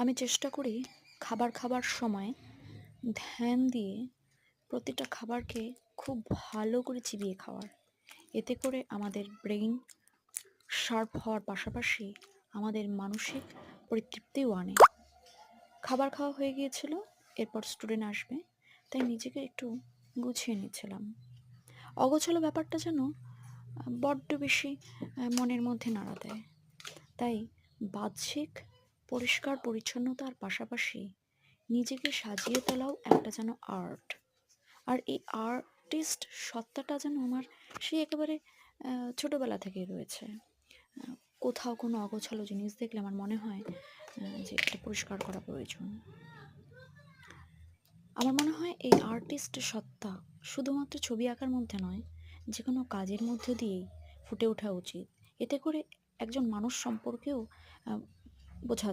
আমি চেষ্টা করি খাবার খাবার সময় ধ্যান দিয়ে প্রতিটা খাবারকে খুব ভালো করে চিবিয়ে খাওয়ার। এতে করে আমাদের ব্রেইন শার্প হওয়ার পাশাপাশি আমাদের মানসিক পরিতৃপ্তিও আনে। খাবার খাওয়া হয়ে গিয়েছিল, এরপর স্টুডেন্ট আসবে, তাই নিজেকে একটু গুছিয়ে নিচ্ছিলাম। অগোছালো ব্যাপারটা যেন বড্ড বেশি মনের মধ্যে নাড়া দেয়। তাই বাহ্যিক পরিষ্কার পরিচ্ছন্নতার পাশাপাশি নিজেকে সাজিয়ে তোলাও একটা যেন আর্ট। আর এই আর্টিস্ট সত্তাটা যেন আমার সেই একেবারে ছোটবেলা থেকেই রয়েছে। কোথাও কোনো অগোছালো জিনিস দেখলে আমার মনে হয় যে এটা পরিষ্কার করা প্রয়োজন। আমার মনে হয় এই আর্টিস্ট সত্তা শুধুমাত্র ছবি আঁকার মধ্যে নয়, যে কোনো কাজের মধ্য দিয়েই ফুটে ওঠা উচিত। এতে করে একজন মানুষ সম্পর্কেও বোঝা